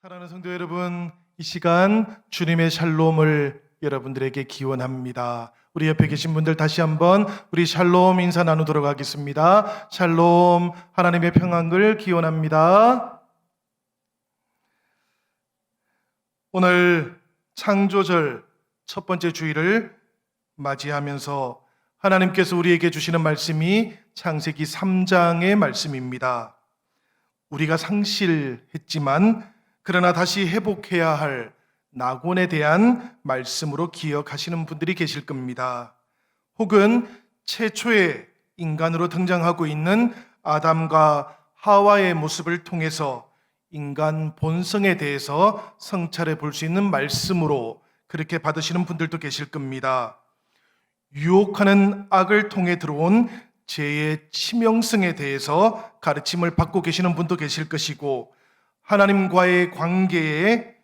사랑하는 성도 여러분, 이 시간 주님의 샬롬을 여러분들에게 기원합니다. 우리 옆에 계신 분들 다시 한번 우리 샬롬 인사 나누도록 하겠습니다. 샬롬, 하나님의 평안을 기원합니다. 오늘 창조절 첫 번째 주일을 맞이하면서 하나님께서 우리에게 주시는 말씀이 창세기 3장의 말씀입니다. 우리가 상실했지만 그러나 다시 회복해야 할 낙원에 대한 말씀으로 기억하시는 분들이 계실 겁니다. 혹은 최초의 인간으로 등장하고 있는 아담과 하와의 모습을 통해서 인간 본성에 대해서 성찰해 볼 수 있는 말씀으로 그렇게 받으시는 분들도 계실 겁니다. 유혹하는 악을 통해 들어온 죄의 치명성에 대해서 가르침을 받고 계시는 분도 계실 것이고, 하나님과의 관계에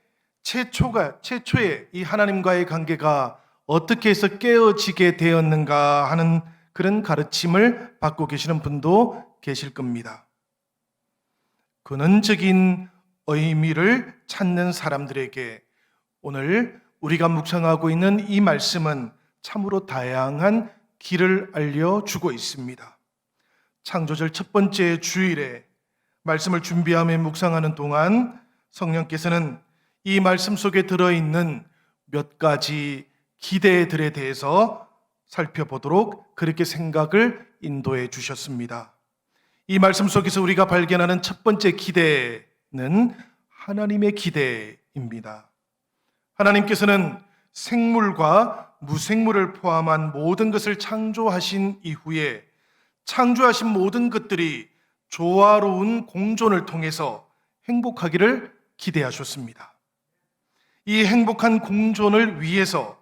최초의 이 하나님과의 관계가 어떻게 해서 깨어지게 되었는가 하는 그런 가르침을 받고 계시는 분도 계실 겁니다. 근원적인 의미를 찾는 사람들에게 오늘 우리가 묵상하고 있는 이 말씀은 참으로 다양한 길을 알려주고 있습니다. 창조절 첫 번째 주일에 말씀을 준비하며 묵상하는 동안 성령께서는 이 말씀 속에 들어있는 몇 가지 기대들에 대해서 살펴보도록 그렇게 생각을 인도해 주셨습니다. 이 말씀 속에서 우리가 발견하는 첫 번째 기대는 하나님의 기대입니다. 하나님께서는 생물과 무생물을 포함한 모든 것을 창조하신 이후에 창조하신 모든 것들이 조화로운 공존을 통해서 행복하기를 기대하셨습니다. 이 행복한 공존을 위해서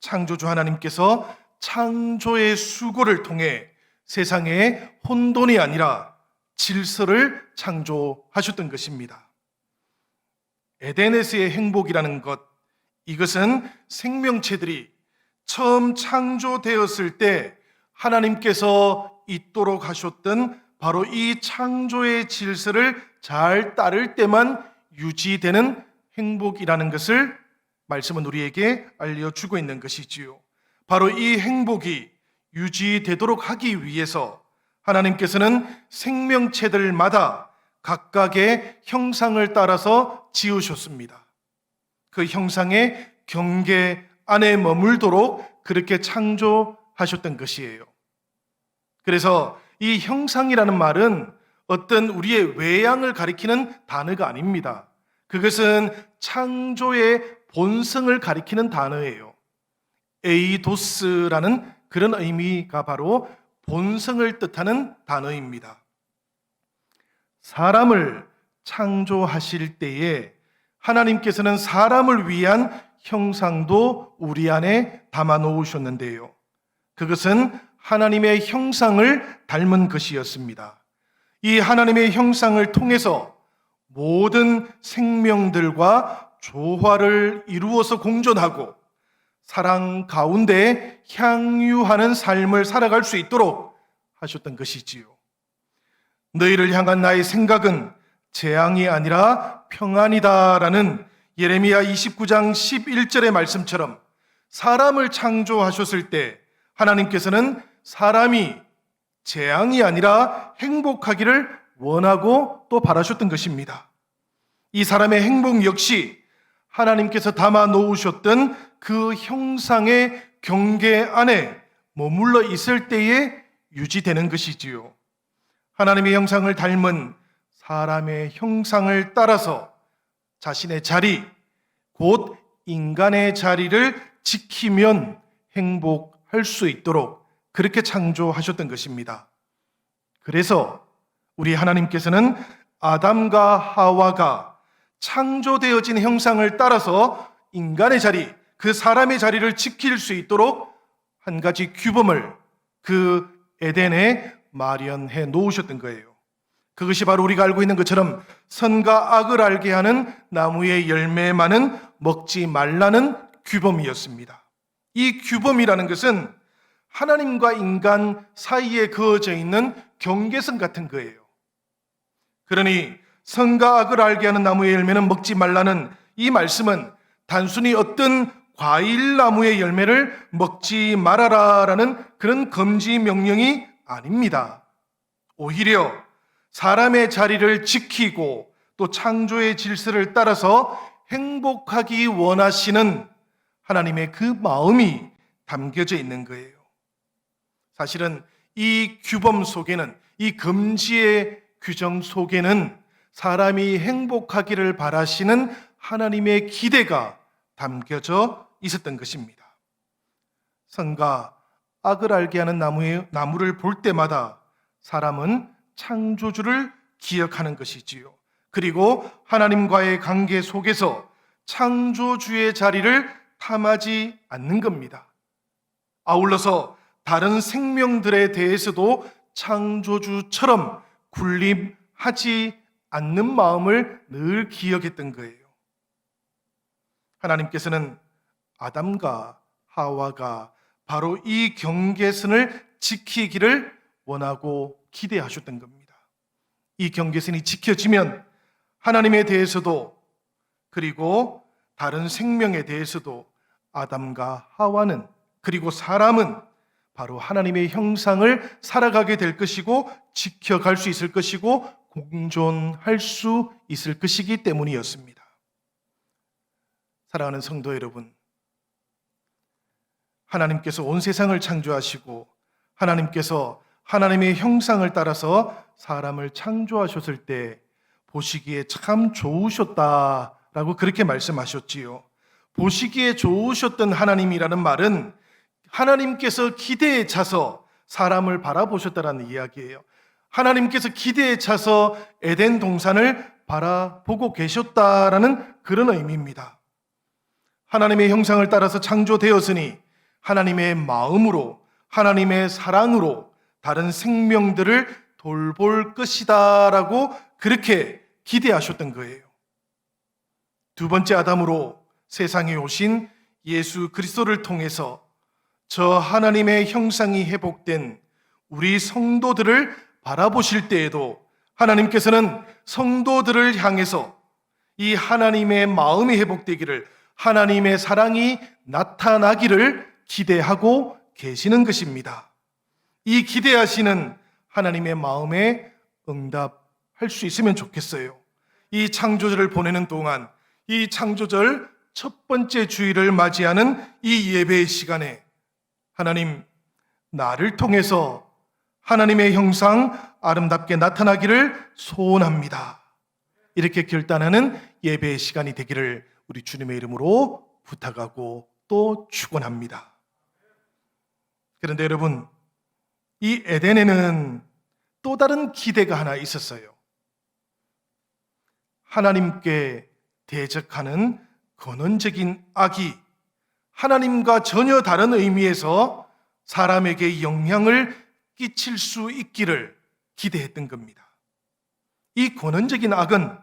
창조주 하나님께서 창조의 수고를 통해 세상에 혼돈이 아니라 질서를 창조하셨던 것입니다. 에덴에서의 행복이라는 것, 이것은 생명체들이 처음 창조되었을 때 하나님께서 있도록 하셨던 바로 이 창조의 질서를 잘 따를 때만 유지되는 행복이라는 것을 말씀은 우리에게 알려주고 있는 것이지요. 바로 이 행복이 유지되도록 하기 위해서 하나님께서는 생명체들마다 각각의 형상을 따라서 지으셨습니다. 그 형상의 경계 안에 머물도록 그렇게 창조하셨던 것이에요. 그래서 이 형상이라는 말은 어떤 우리의 외양을 가리키는 단어가 아닙니다. 그것은 창조의 본성을 가리키는 단어예요. 에이도스라는 그런 의미가 바로 본성을 뜻하는 단어입니다. 사람을 창조하실 때에 하나님께서는 사람을 위한 형상도 우리 안에 담아 놓으셨는데요. 그것은 하나님의 형상을 닮은 것이었습니다. 이 하나님의 형상을 통해서 모든 생명들과 조화를 이루어서 공존하고 사랑 가운데 향유하는 삶을 살아갈 수 있도록 하셨던 것이지요. 너희를 향한 나의 생각은 재앙이 아니라 평안이다라는 예레미야 29장 11절의 말씀처럼 사람을 창조하셨을 때 하나님께서는 사람이 재앙이 아니라 행복하기를 원하고 또 바라셨던 것입니다. 이 사람의 행복 역시 하나님께서 담아 놓으셨던 그 형상의 경계 안에 머물러 있을 때에 유지되는 것이지요. 하나님의 형상을 닮은 사람의 형상을 따라서 자신의 자리, 곧 인간의 자리를 지키면 행복할 수 있도록 그렇게 창조하셨던 것입니다. 그래서 우리 하나님께서는 아담과 하와가 창조되어진 형상을 따라서 인간의 자리, 그 사람의 자리를 지킬 수 있도록 한 가지 규범을 그 에덴에 마련해 놓으셨던 거예요. 그것이 바로 우리가 알고 있는 것처럼 선과 악을 알게 하는 나무의 열매만은 먹지 말라는 규범이었습니다. 이 규범이라는 것은 하나님과 인간 사이에 그어져 있는 경계선 같은 거예요. 그러니 선과 악을 알게 하는 나무의 열매는 먹지 말라는 이 말씀은 단순히 어떤 과일 나무의 열매를 먹지 말아라라는 그런 금지 명령이 아닙니다. 오히려 사람의 자리를 지키고 또 창조의 질서를 따라서 행복하기 원하시는 하나님의 그 마음이 담겨져 있는 거예요. 사실은 이 규범 속에는, 이 금지의 규정 속에는 사람이 행복하기를 바라시는 하나님의 기대가 담겨져 있었던 것입니다. 선과 악을 알게 하는 나무를 볼 때마다 사람은 창조주를 기억하는 것이지요. 그리고 하나님과의 관계 속에서 창조주의 자리를 탐하지 않는 겁니다. 아울러서 다른 생명들에 대해서도 창조주처럼 군림하지 않는 마음을 늘 기억했던 거예요. 하나님께서는 아담과 하와가 바로 이 경계선을 지키기를 원하고 기대하셨던 겁니다. 이 경계선이 지켜지면 하나님에 대해서도 그리고 다른 생명에 대해서도 아담과 하와는 그리고 사람은 바로 하나님의 형상을 살아가게 될 것이고 지켜갈 수 있을 것이고 공존할 수 있을 것이기 때문이었습니다. 사랑하는 성도 여러분, 하나님께서 온 세상을 창조하시고 하나님께서 하나님의 형상을 따라서 사람을 창조하셨을 때 보시기에 참 좋으셨다라고 그렇게 말씀하셨지요. 보시기에 좋으셨던 하나님이라는 말은 하나님께서 기대에 차서 사람을 바라보셨다라는 이야기예요. 하나님께서 기대에 차서 에덴 동산을 바라보고 계셨다라는 그런 의미입니다. 하나님의 형상을 따라서 창조되었으니 하나님의 마음으로, 하나님의 사랑으로 다른 생명들을 돌볼 것이다라고 그렇게 기대하셨던 거예요. 두 번째 아담으로 세상에 오신 예수 그리스도를 통해서 저 하나님의 형상이 회복된 우리 성도들을 바라보실 때에도 하나님께서는 성도들을 향해서 이 하나님의 마음이 회복되기를, 하나님의 사랑이 나타나기를 기대하고 계시는 것입니다. 이 기대하시는 하나님의 마음에 응답할 수 있으면 좋겠어요. 이 창조절을 보내는 동안 이 창조절 첫 번째 주일을 맞이하는 이 예배의 시간에 하나님, 나를 통해서 하나님의 형상 아름답게 나타나기를 소원합니다. 이렇게 결단하는 예배의 시간이 되기를 우리 주님의 이름으로 부탁하고 또 축원합니다. 그런데 여러분, 이 에덴에는 또 다른 기대가 하나 있었어요. 하나님께 대적하는 근원적인 악이 하나님과 전혀 다른 의미에서 사람에게 영향을 끼칠 수 있기를 기대했던 겁니다. 이 근원적인 악은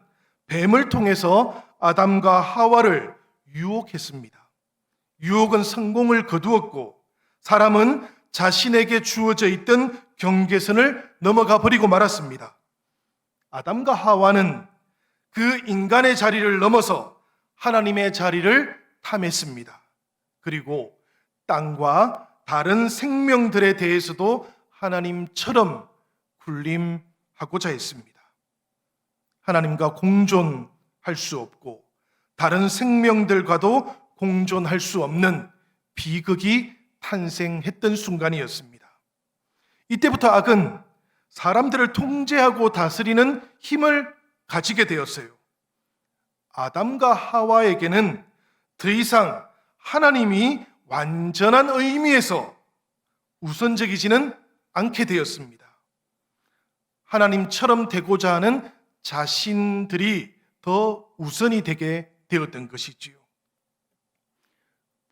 뱀을 통해서 아담과 하와를 유혹했습니다. 유혹은 성공을 거두었고 사람은 자신에게 주어져 있던 경계선을 넘어가 버리고 말았습니다. 아담과 하와는 그 인간의 자리를 넘어서 하나님의 자리를 탐했습니다. 그리고 땅과 다른 생명들에 대해서도 하나님처럼 군림하고자 했습니다. 하나님과 공존할 수 없고 다른 생명들과도 공존할 수 없는 비극이 탄생했던 순간이었습니다. 이때부터 악은 사람들을 통제하고 다스리는 힘을 가지게 되었어요. 아담과 하와에게는 더 이상 하나님이 완전한 의미에서 우선적이지는 않게 되었습니다. 하나님처럼 되고자 하는 자신들이 더 우선이 되게 되었던 것이지요.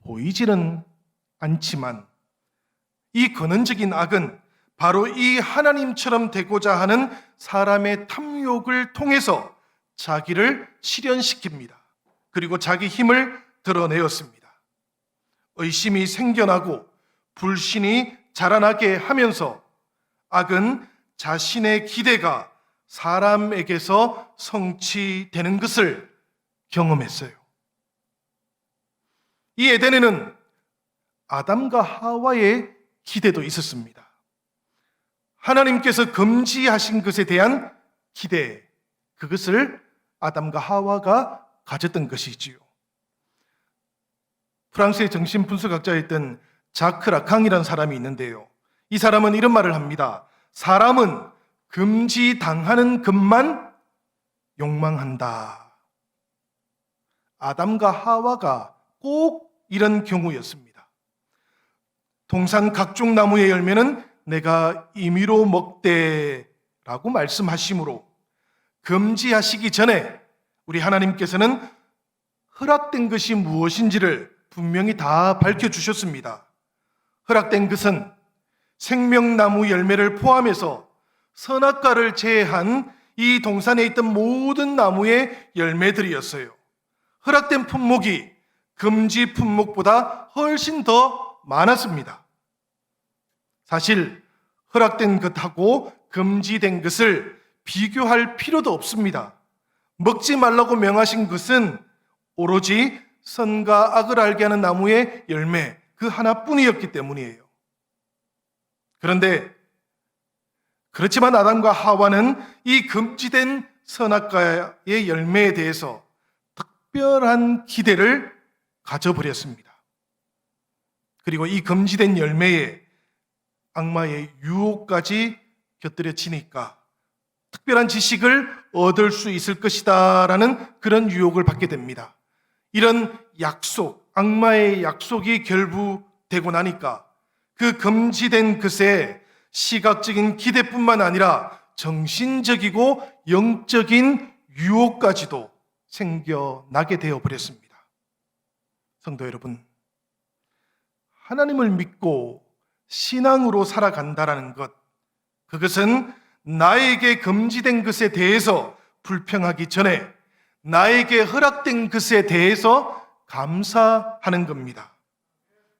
보이지는 않지만 이 근원적인 악은 바로 이 하나님처럼 되고자 하는 사람의 탐욕을 통해서 자기를 실현시킵니다. 그리고 자기 힘을 드러내었습니다. 의심이 생겨나고 불신이 자라나게 하면서 악은 자신의 기대가 사람에게서 성취되는 것을 경험했어요. 이 에덴에는 아담과 하와의 기대도 있었습니다. 하나님께서 금지하신 것에 대한 기대, 그것을 아담과 하와가 가졌던 것이지요. 프랑스의 정신분석학자였던 자크 라캉이라는 사람이 있는데요. 이 사람은 이런 말을 합니다. 사람은 금지당하는 것만 욕망한다. 아담과 하와가 꼭 이런 경우였습니다. 동산 각종 나무의 열매는 내가 임의로 먹되라고 말씀하시므로 금지하시기 전에 우리 하나님께서는 허락된 것이 무엇인지를 분명히 다 밝혀주셨습니다. 허락된 것은 생명나무 열매를 포함해서 선악과를 제외한 이 동산에 있던 모든 나무의 열매들이었어요. 허락된 품목이 금지 품목보다 훨씬 더 많았습니다. 사실 허락된 것하고 금지된 것을 비교할 필요도 없습니다. 먹지 말라고 명하신 것은 오로지 선과 악을 알게 하는 나무의 열매 그 하나뿐이었기 때문이에요. 그렇지만 아담과 하와는 이 금지된 선악과의 열매에 대해서 특별한 기대를 가져버렸습니다. 그리고 이 금지된 열매에 악마의 유혹까지 곁들여지니까 특별한 지식을 얻을 수 있을 것이다 라는 그런 유혹을 받게 됩니다. 이런 약속, 악마의 약속이 결부되고 나니까 그 금지된 것에 시각적인 기대뿐만 아니라 정신적이고 영적인 유혹까지도 생겨나게 되어버렸습니다. 성도 여러분, 하나님을 믿고 신앙으로 살아간다라는 것, 그것은 나에게 금지된 것에 대해서 불평하기 전에 나에게 허락된 것에 대해서 감사하는 겁니다.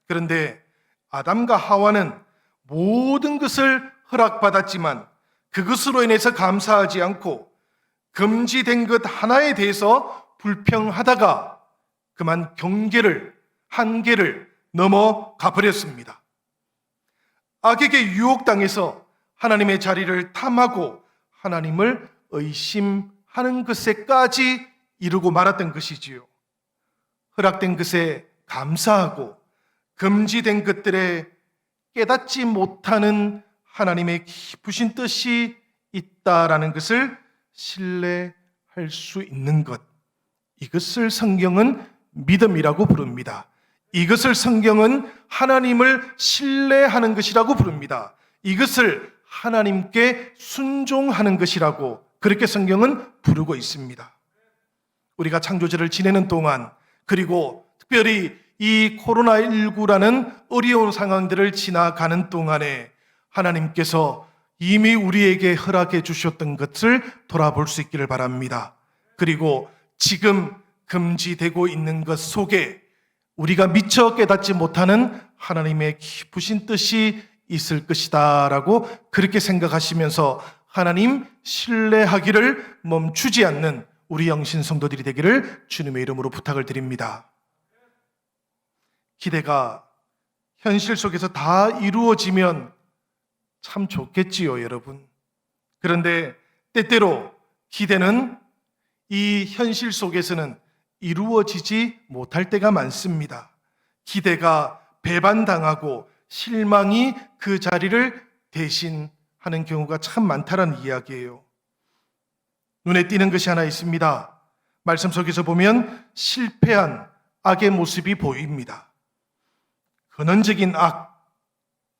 그런데 아담과 하와는 모든 것을 허락받았지만 그것으로 인해서 감사하지 않고 금지된 것 하나에 대해서 불평하다가 그만 한계를 넘어가 버렸습니다. 악에게 유혹당해서 하나님의 자리를 탐하고 하나님을 의심하는 것에까지 이르고 말았던 것이지요. 허락된 것에 감사하고 금지된 것들에 깨닫지 못하는 하나님의 깊으신 뜻이 있다라는 것을 신뢰할 수 있는 것, 이것을 성경은 믿음이라고 부릅니다. 이것을 성경은 하나님을 신뢰하는 것이라고 부릅니다. 이것을 하나님께 순종하는 것이라고 그렇게 성경은 부르고 있습니다. 우리가 창조절을 지내는 동안, 그리고 특별히 이 코로나19라는 어려운 상황들을 지나가는 동안에 하나님께서 이미 우리에게 허락해 주셨던 것을 돌아볼 수 있기를 바랍니다. 그리고 지금 금지되고 있는 것 속에 우리가 미처 깨닫지 못하는 하나님의 깊으신 뜻이 있을 것이다 라고 그렇게 생각하시면서 하나님 신뢰하기를 멈추지 않는 우리 영신 성도들이 되기를 주님의 이름으로 부탁을 드립니다. 기대가 현실 속에서 다 이루어지면 참 좋겠지요, 여러분. 그런데 때때로 기대는 이 현실 속에서는 이루어지지 못할 때가 많습니다. 기대가 배반당하고 실망이 그 자리를 대신하는 경우가 참 많다는 이야기예요. 눈에 띄는 것이 하나 있습니다. 말씀 속에서 보면 실패한 악의 모습이 보입니다. 근원적인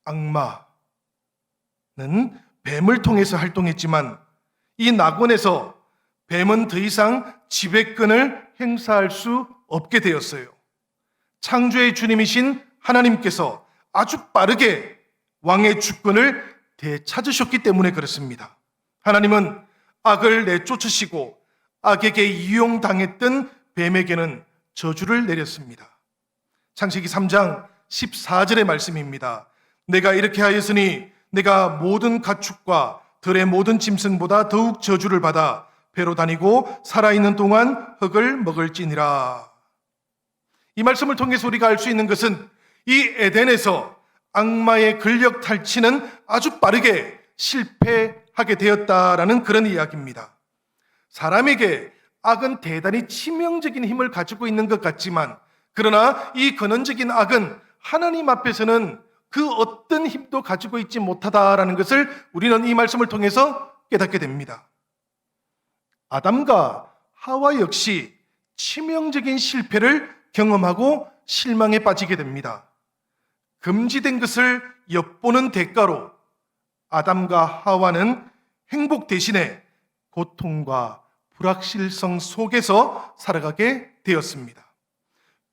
악마는 뱀을 통해서 활동했지만 이 낙원에서 뱀은 더 이상 지배권을 행사할 수 없게 되었어요. 창조의 주님이신 하나님께서 아주 빠르게 왕의 주권을 되찾으셨기 때문에 그렇습니다. 하나님은 악을 내쫓으시고 악에게 이용당했던 뱀에게는 저주를 내렸습니다. 창세기 3장 14절의 말씀입니다. 내가 이렇게 하였으니 내가 모든 가축과 들의 모든 짐승보다 더욱 저주를 받아 배로 다니고 살아있는 동안 흙을 먹을지니라. 이 말씀을 통해서 우리가 알 수 있는 것은 이 에덴에서 악마의 근력 탈취는 아주 빠르게 실패하게 되었다라는 그런 이야기입니다. 사람에게 악은 대단히 치명적인 힘을 가지고 있는 것 같지만, 그러나 이 근원적인 악은 하나님 앞에서는 그 어떤 힘도 가지고 있지 못하다라는 것을 우리는 이 말씀을 통해서 깨닫게 됩니다. 아담과 하와 역시 치명적인 실패를 경험하고 실망에 빠지게 됩니다. 금지된 것을 엿보는 대가로 아담과 하와는 행복 대신에 고통과 불확실성 속에서 살아가게 되었습니다.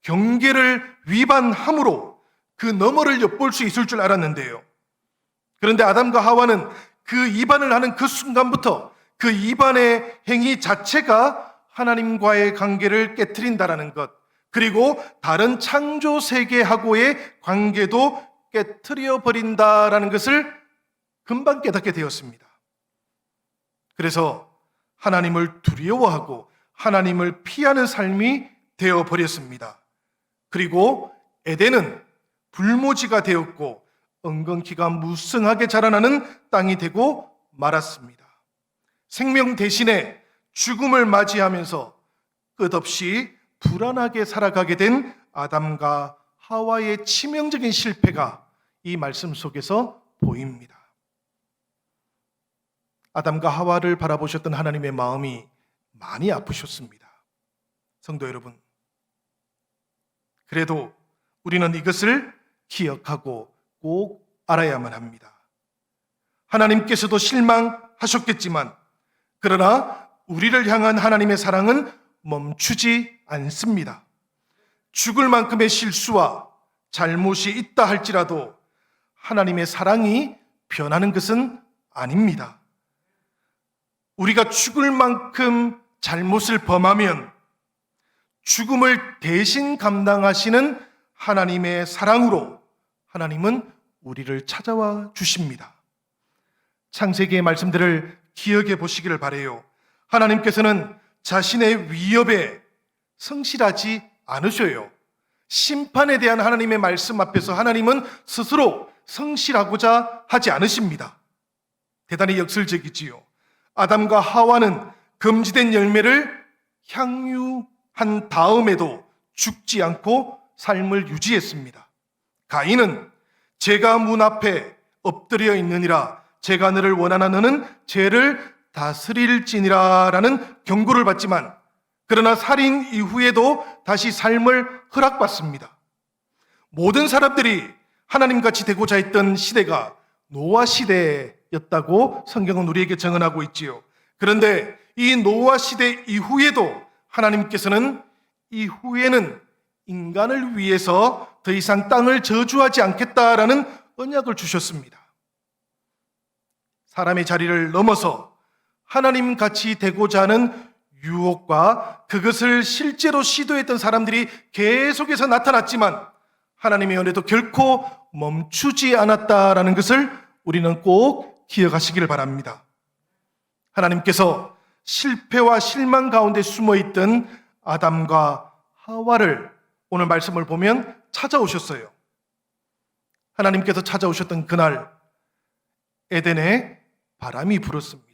경계를 위반함으로 그 너머를 엿볼 수 있을 줄 알았는데요. 그런데 아담과 하와는 그 위반을 하는 그 순간부터 그 위반의 행위 자체가 하나님과의 관계를 깨트린다라는 것, 그리고 다른 창조 세계하고의 관계도 깨트려 버린다라는 것을 금방 깨닫게 되었습니다. 그래서 하나님을 두려워하고 하나님을 피하는 삶이 되어버렸습니다. 그리고 에덴은 불모지가 되었고 엉겅퀴가 무성하게 자라나는 땅이 되고 말았습니다. 생명 대신에 죽음을 맞이하면서 끝없이 불안하게 살아가게 된 아담과 하와의 치명적인 실패가 이 말씀 속에서 보입니다. 아담과 하와를 바라보셨던 하나님의 마음이 많이 아프셨습니다. 성도 여러분, 그래도 우리는 이것을 기억하고 꼭 알아야만 합니다. 하나님께서도 실망하셨겠지만, 그러나 우리를 향한 하나님의 사랑은 멈추지 않습니다. 죽을 만큼의 실수와 잘못이 있다 할지라도 하나님의 사랑이 변하는 것은 아닙니다. 우리가 죽을 만큼 잘못을 범하면 죽음을 대신 감당하시는 하나님의 사랑으로 하나님은 우리를 찾아와 주십니다. 창세기의 말씀들을 기억해 보시기를 바라요. 하나님께서는 자신의 위협에 성실하지 않으셔요. 심판에 대한 하나님의 말씀 앞에서 하나님은 스스로 성실하고자 하지 않으십니다. 대단히 역설적이지요. 아담과 하와는 금지된 열매를 향유한 다음에도 죽지 않고 삶을 유지했습니다. 가인은 제가 문 앞에 엎드려 있느니라, 제가 너를 원하나 너는 죄를 다스릴지니라 라는 경고를 받지만, 그러나 살인 이후에도 다시 삶을 허락받습니다. 모든 사람들이 하나님같이 되고자 했던 시대가 노아 시대였다고 성경은 우리에게 증언하고 있지요. 그런데 이 노아 시대 이후에도 하나님께서는 이후에는 인간을 위해서 더 이상 땅을 저주하지 않겠다라는 언약을 주셨습니다. 사람의 자리를 넘어서 하나님 같이 되고자 하는 유혹과 그것을 실제로 시도했던 사람들이 계속해서 나타났지만 하나님의 은혜도 결코 멈추지 않았다라는 것을 우리는 꼭 기억하시기를 바랍니다. 하나님께서 실패와 실망 가운데 숨어있던 아담과 하와를 오늘 말씀을 보면 찾아오셨어요. 하나님께서 찾아오셨던 그날 에덴에 바람이 불었습니다.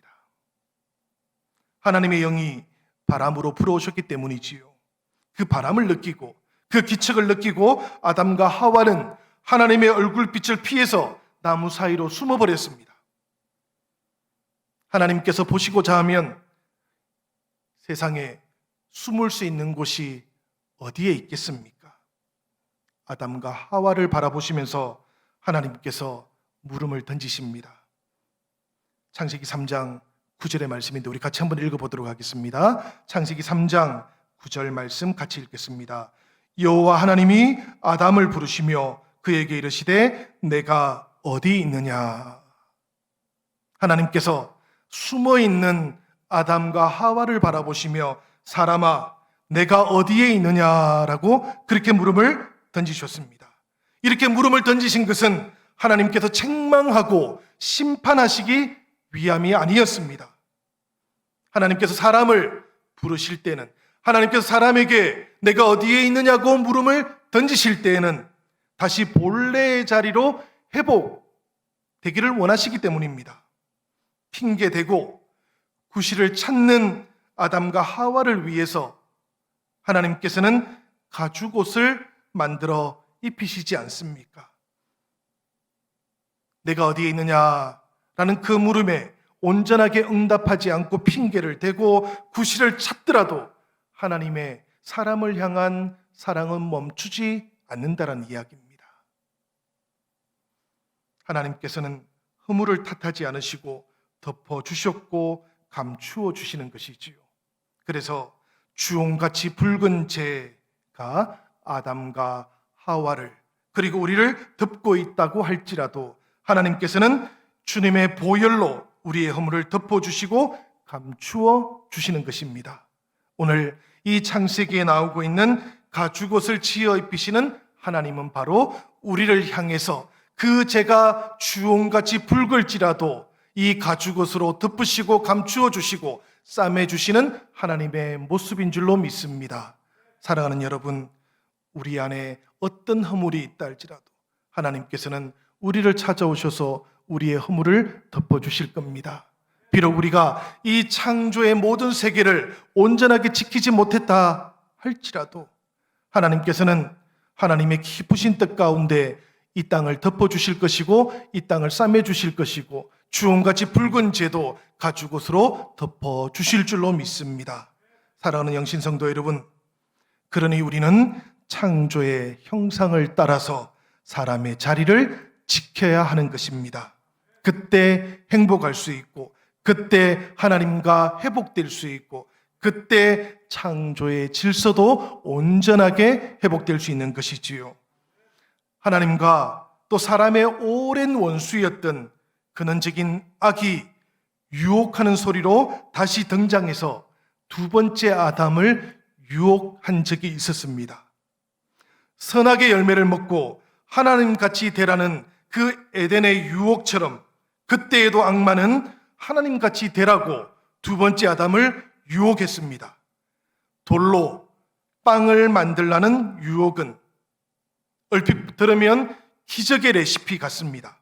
하나님의 영이 바람으로 불어오셨기 때문이지요. 그 바람을 느끼고 그 기척을 느끼고 아담과 하와는 하나님의 얼굴빛을 피해서 나무 사이로 숨어버렸습니다. 하나님께서 보시고자 하면 세상에 숨을 수 있는 곳이 어디에 있겠습니까? 아담과 하와를 바라보시면서 하나님께서 물음을 던지십니다. 창세기 3장 9절의 말씀인데 우리 같이 한번 읽어보도록 하겠습니다. 창세기 3장 9절 말씀 같이 읽겠습니다. 여호와 하나님이 아담을 부르시며 그에게 이르시되 내가 어디 있느냐. 하나님께서 숨어있는 아담과 하와를 바라보시며 사람아 내가 어디에 있느냐라고 그렇게 물음을 던지셨습니다. 이렇게 물음을 던지신 것은 하나님께서 책망하고 심판하시기 위함이 아니었습니다. 하나님께서 사람을 부르실 때는, 하나님께서 사람에게 내가 어디에 있느냐고 물음을 던지실 때에는 다시 본래의 자리로 회복되기를 원하시기 때문입니다. 핑계대고 구실을 찾는 아담과 하와를 위해서 하나님께서는 가죽옷을 만들어 입히시지 않습니까? 내가 어디에 있느냐라는 그 물음에 온전하게 응답하지 않고 핑계를 대고 구실을 찾더라도 하나님의 사람을 향한 사랑은 멈추지 않는다는 이야기입니다. 하나님께서는 허물을 탓하지 않으시고 덮어주셨고 감추어 주시는 것이지요. 그래서 주홍같이 붉은 재가 아담과 하와를 그리고 우리를 덮고 있다고 할지라도 하나님께서는 주님의 보혈로 우리의 허물을 덮어주시고 감추어 주시는 것입니다. 오늘 이 창세기에 나오고 있는 가죽옷을 지어 입히시는 하나님은 바로 우리를 향해서 그 죄가 주홍같이 붉을지라도 이 가죽옷으로 덮으시고 감추어 주시고 싸매 주시는 하나님의 모습인 줄로 믿습니다. 사랑하는 여러분, 우리 안에 어떤 허물이 있다 할지라도 하나님께서는 우리를 찾아오셔서 우리의 허물을 덮어주실 겁니다. 비록 우리가 이 창조의 모든 세계를 온전하게 지키지 못했다 할지라도 하나님께서는 하나님의 기쁘신 뜻 가운데 이 땅을 덮어주실 것이고 이 땅을 싸매주실 것이고 주홍같이 붉은 재도 가죽옷으로 덮어주실 줄로 믿습니다. 사랑하는 영신성도 여러분, 그러니 우리는 창조의 형상을 따라서 사람의 자리를 지켜야 하는 것입니다. 그때 행복할 수 있고 그때 하나님과 회복될 수 있고 그때 창조의 질서도 온전하게 회복될 수 있는 것이지요. 하나님과 또 사람의 오랜 원수였던 근원적인 악이 유혹하는 소리로 다시 등장해서 두 번째 아담을 유혹한 적이 있었습니다. 선악의 열매를 먹고 하나님같이 되라는 그 에덴의 유혹처럼 그때에도 악마는 하나님같이 되라고 두 번째 아담을 유혹했습니다. 돌로 빵을 만들라는 유혹은 얼핏 들으면 기적의 레시피 같습니다.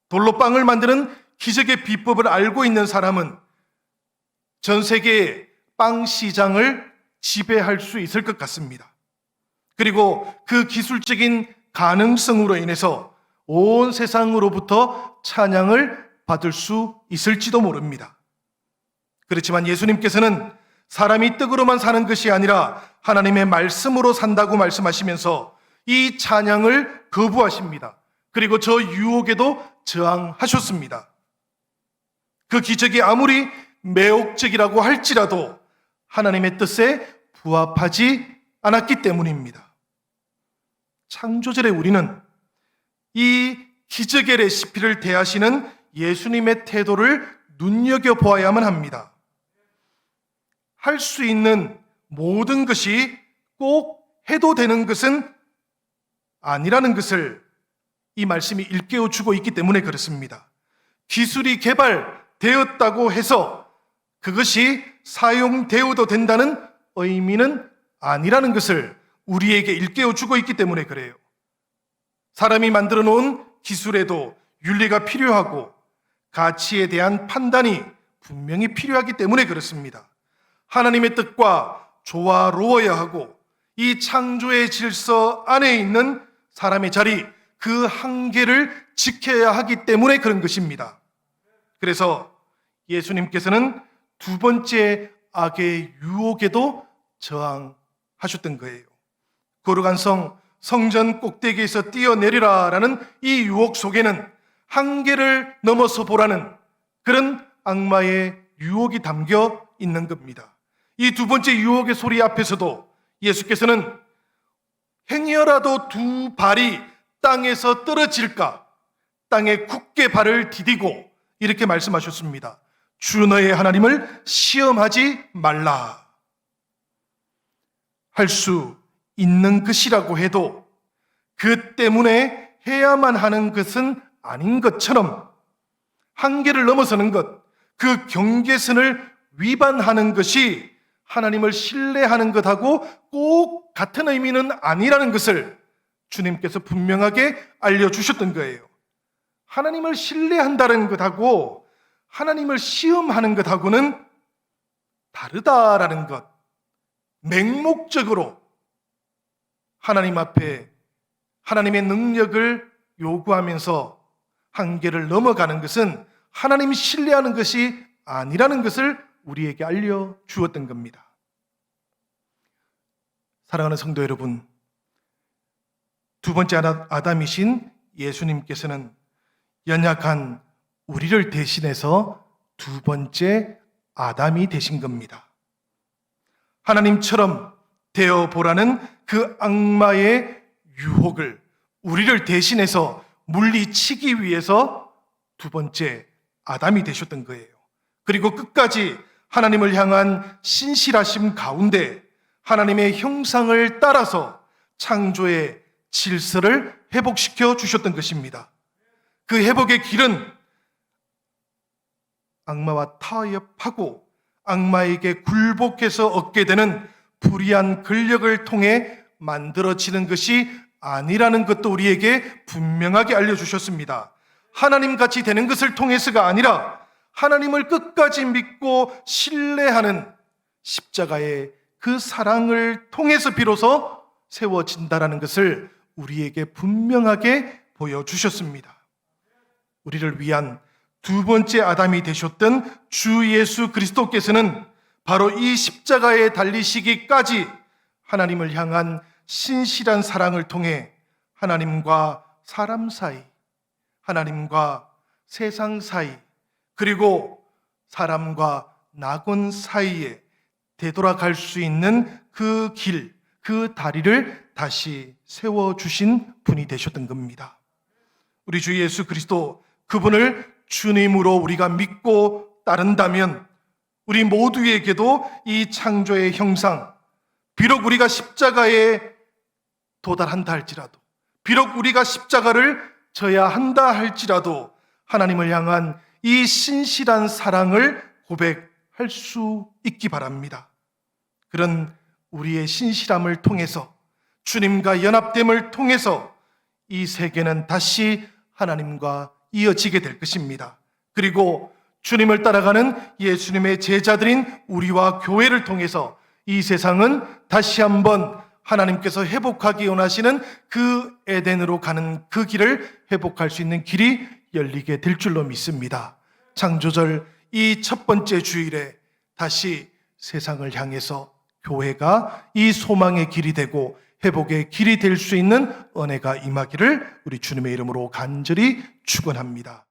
돌로 빵을 만드는 기적의 비법을 알고 있는 사람은 전 세계의 빵 시장을 지배할 수 있을 것 같습니다. 그리고 그 기술적인 가능성으로 인해서 온 세상으로부터 찬양을 받을 수 있을지도 모릅니다. 그렇지만 예수님께서는 사람이 떡으로만 사는 것이 아니라 하나님의 말씀으로 산다고 말씀하시면서 이 찬양을 거부하십니다. 그리고 저 유혹에도 저항하셨습니다. 그 기적이 아무리 매혹적이라고 할지라도 하나님의 뜻에 부합하지 않았기 때문입니다. 창조절에 우리는 이 기적의 레시피를 대하시는 예수님의 태도를 눈여겨보아야만 합니다. 할 수 있는 모든 것이 꼭 해도 되는 것은 아니라는 것을 이 말씀이 일깨워주고 있기 때문에 그렇습니다. 기술이 개발되었다고 해서 그것이 사용되어도 된다는 의미는 아니라는 것을 우리에게 일깨워주고 있기 때문에 그래요. 사람이 만들어 놓은 기술에도 윤리가 필요하고 가치에 대한 판단이 분명히 필요하기 때문에 그렇습니다. 하나님의 뜻과 조화로워야 하고 이 창조의 질서 안에 있는 사람의 자리, 그 한계를 지켜야 하기 때문에 그런 것입니다. 그래서 예수님께서는 두 번째 악의 유혹에도 저항하셨던 거예요. 거룩한 성전 꼭대기에서 뛰어내리라라는 이 유혹 속에는 한계를 넘어서 보라는 그런 악마의 유혹이 담겨 있는 겁니다. 이 두 번째 유혹의 소리 앞에서도 예수께서는 행여라도 두 발이 땅에서 떨어질까 땅에 굳게 발을 디디고 이렇게 말씀하셨습니다. 주 너의 하나님을 시험하지 말라. 할 수 있는 것이라고 해도 그 때문에 해야만 하는 것은 아닌 것처럼 한계를 넘어서는 것, 그 경계선을 위반하는 것이 하나님을 신뢰하는 것하고 꼭 같은 의미는 아니라는 것을 주님께서 분명하게 알려주셨던 거예요. 하나님을 신뢰한다는 것하고 하나님을 시험하는 것하고는 다르다라는 것, 맹목적으로 하나님 앞에 하나님의 능력을 요구하면서 한계를 넘어가는 것은 하나님 신뢰하는 것이 아니라는 것을 우리에게 알려주었던 겁니다. 사랑하는 성도 여러분, 두 번째 아담이신 예수님께서는 연약한 우리를 대신해서 두 번째 아담이 되신 겁니다. 하나님처럼 되어보라는 그 악마의 유혹을 우리를 대신해서 물리치기 위해서 두 번째 아담이 되셨던 거예요. 그리고 끝까지 하나님을 향한 신실하심 가운데 하나님의 형상을 따라서 창조의 질서를 회복시켜 주셨던 것입니다. 그 회복의 길은 악마와 타협하고 악마에게 굴복해서 얻게 되는 불의한 근력을 통해 만들어지는 것이 아니라는 것도 우리에게 분명하게 알려주셨습니다. 하나님같이 되는 것을 통해서가 아니라 하나님을 끝까지 믿고 신뢰하는 십자가의 그 사랑을 통해서 비로소 세워진다라는 것을 우리에게 분명하게 보여주셨습니다. 우리를 위한 두 번째 아담이 되셨던 주 예수 그리스도께서는 바로 이 십자가에 달리시기까지 하나님을 향한 신실한 사랑을 통해 하나님과 사람 사이, 하나님과 세상 사이, 그리고 사람과 낙원 사이에 되돌아갈 수 있는 그 길, 그 다리를 다시 세워주신 분이 되셨던 겁니다. 우리 주 예수 그리스도, 그분을 주님으로 우리가 믿고 따른다면 우리 모두에게도 이 창조의 형상, 비록 우리가 십자가에 도달한다 할지라도, 비록 우리가 십자가를 져야 한다 할지라도 하나님을 향한 이 신실한 사랑을 고백할 수 있기 바랍니다. 그런 우리의 신실함을 통해서, 주님과 연합됨을 통해서 이 세계는 다시 하나님과 이어지게 될 것입니다. 그리고 주님을 따라가는 예수님의 제자들인 우리와 교회를 통해서 이 세상은 다시 한번 하나님께서 회복하기 원하시는 그 에덴으로 가는 그 길을 회복할 수 있는 길이 열리게 될 줄로 믿습니다. 창조절 이 첫 번째 주일에 다시 세상을 향해서 교회가 이 소망의 길이 되고 회복의 길이 될 수 있는 은혜가 임하기를 우리 주님의 이름으로 간절히 축원합니다.